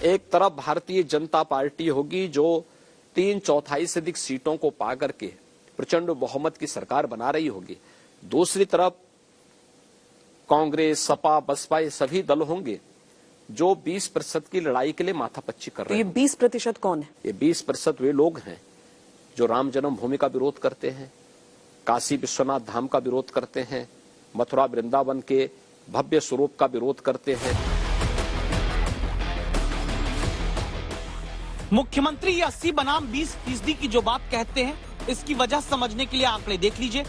एक तरफ भारतीय जनता पार्टी होगी जो 3/4 से अधिक सीटों को पा करके प्रचंड बहुमत की सरकार बना रही होगी, दूसरी तरफ कांग्रेस, सपा, बसपा ये सभी दल होंगे जो 20% की लड़ाई के लिए माथापच्ची कर रहे हैं। तो ये 20% कौन है? ये 20% वे लोग हैं जो राम जन्मभूमि का विरोध करते हैं, काशी विश्वनाथ धाम का विरोध करते हैं, मथुरा वृंदावन के भव्य स्वरूप का विरोध करते हैं। मुख्यमंत्री 80 बनाम 20% की जो बात कहते हैं, इसकी वजह समझने के लिए आंकड़े देख लीजिए।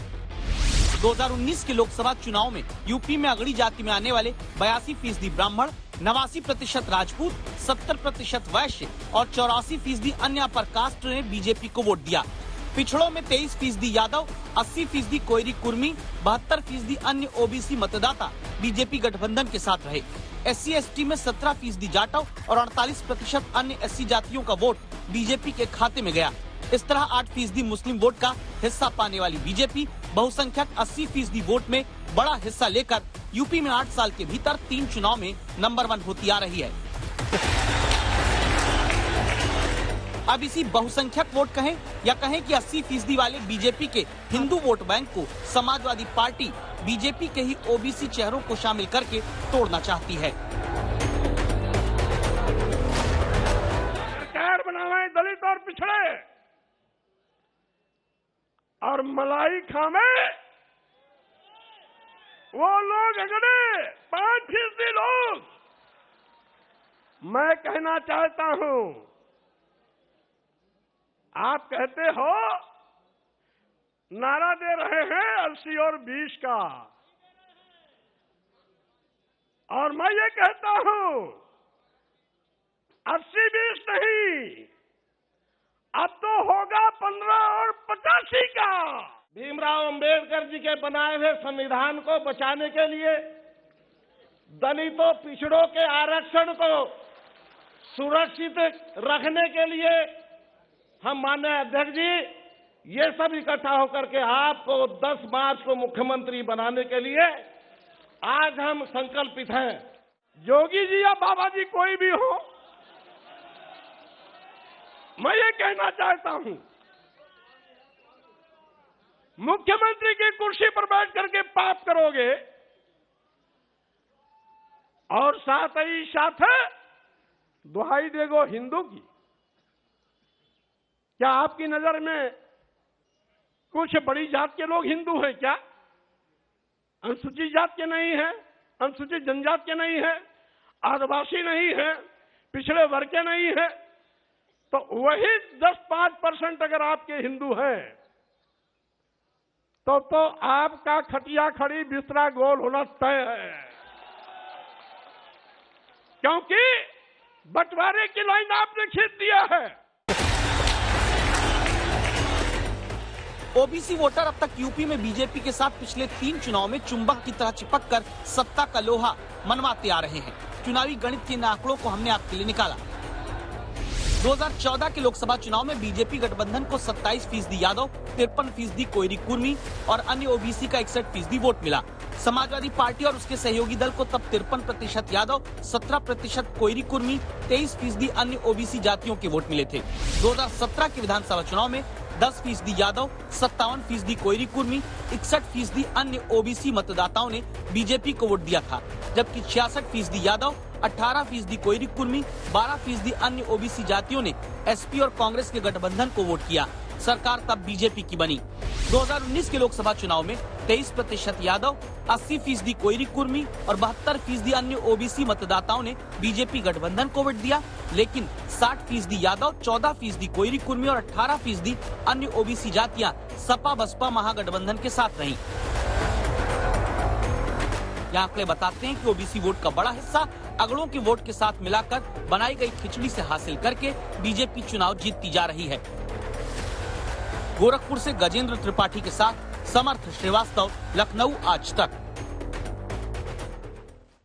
2019 के लोकसभा चुनाव में यूपी में अगड़ी जाति में आने वाले 82% ब्राह्मण, 89% राजपूत, 70% वैश्य और 84% अन्य अपर कास्ट ने बीजेपी को वोट दिया। पिछड़ों में 23% यादव, 80% कोयरी कुर्मी, 72% अन्य ओबीसी मतदाता बीजेपी गठबंधन के साथ रहे। SC/ST में 17% जाटव और 48% अन्य SC जातियों का वोट बीजेपी के खाते में गया। इस तरह 8% मुस्लिम वोट का हिस्सा पाने वाली बीजेपी बहुसंख्यक 80% वोट में बड़ा हिस्सा लेकर यूपी में 8 साल के भीतर 3 चुनाव में नंबर 1 होती आ रही है। अब इसी बहुसंख्यक वोट कहें या कहें कि 80% वाले बीजेपी के हिंदू वोट बैंक को समाजवादी पार्टी बीजेपी के ही ओबीसी चेहरों को शामिल करके तोड़ना चाहती है। सरकार बनावे दलित और पिछड़े और मलाई खावे वो लोग अगड़े 5% लोग। मैं कहना चाहता हूं, आप कहते हो नारा दे रहे हैं 80 और 20 का, और मैं ये कहता हूं 80-20 नहीं, अब तो होगा 15 और 85 का। भीमराव अंबेडकर जी के बनाए हुए संविधान को बचाने के लिए, दलितों पिछड़ों के आरक्षण को सुरक्षित रखने के लिए हम माननीय अध्यक्ष जी ये सब इकट्ठा होकर के आपको 10 मार्च को मुख्यमंत्री बनाने के लिए आज हम संकल्पित हैं। योगी जी या बाबा जी कोई भी हो, मैं ये कहना चाहता हूं, मुख्यमंत्री की कुर्सी पर बैठ करके पाप करोगे और साथ ही साथ दुहाई देगो हिंदू की। क्या आपकी नजर में कुछ बड़ी जात के लोग हिंदू हैं क्या? अनुसूचित जात के नहीं है, अनुसूचित जनजात के नहीं है, आदिवासी नहीं है, पिछड़े वर्ग के नहीं है, तो वही 10-5% अगर आपके हिंदू हैं तो आपका खटिया खड़ी बिस्तरा गोल होना तय है, क्योंकि बंटवारे की लाइन आपने खींच दिया है। ओबीसी वोटर अब तक यूपी में बीजेपी के साथ पिछले 3 चुनाव में चुंबक की तरह चिपक कर सत्ता का लोहा मनवाते आ रहे हैं। चुनावी गणित के इन आंकड़ों को हमने आपके लिए निकाला। 2014 के लोकसभा चुनाव में बीजेपी गठबंधन को 27% यादव, 53% कोयरी कुर्मी और अन्य ओबीसी का 61% वोट मिला। समाजवादी पार्टी और उसके सहयोगी दल को तब 53% यादव, 17% कोयरी कुर्मी, 23% अन्य ओबीसी जातियों के वोट मिले थे। 2017 के विधानसभा चुनाव में 10% यादव, 57% कोयरी कुर्मी, 61% अन्य ओबीसी मतदाताओं ने बीजेपी को वोट दिया था, जबकि 66% यादव, 18% कोयरी कुर्मी, 12% अन्य ओबीसी जातियों ने एसपी और कांग्रेस के गठबंधन को वोट किया। सरकार तब बीजेपी की बनी। 2019 के लोकसभा चुनाव में 23% यादव, 80% कोयरी कुर्मी और 72% अन्य ओबीसी मतदाताओं ने बीजेपी गठबंधन को वोट दिया, लेकिन 60% यादव, 14% कोयरी कुर्मी और 18% अन्य ओबीसी जातियां सपा बसपा महागठबंधन के साथ रहीं। ये आंकड़े बताते हैं कि ओबीसी वोट का बड़ा हिस्सा अगड़ों के वोट के साथ मिलाकर बनाई गई खिचड़ी से हासिल करके बीजेपी चुनाव जीतती जा रही है। गोरखपुर से गजेंद्र त्रिपाठी के साथ समर्थ श्रीवास्तव, लखनऊ आज तक।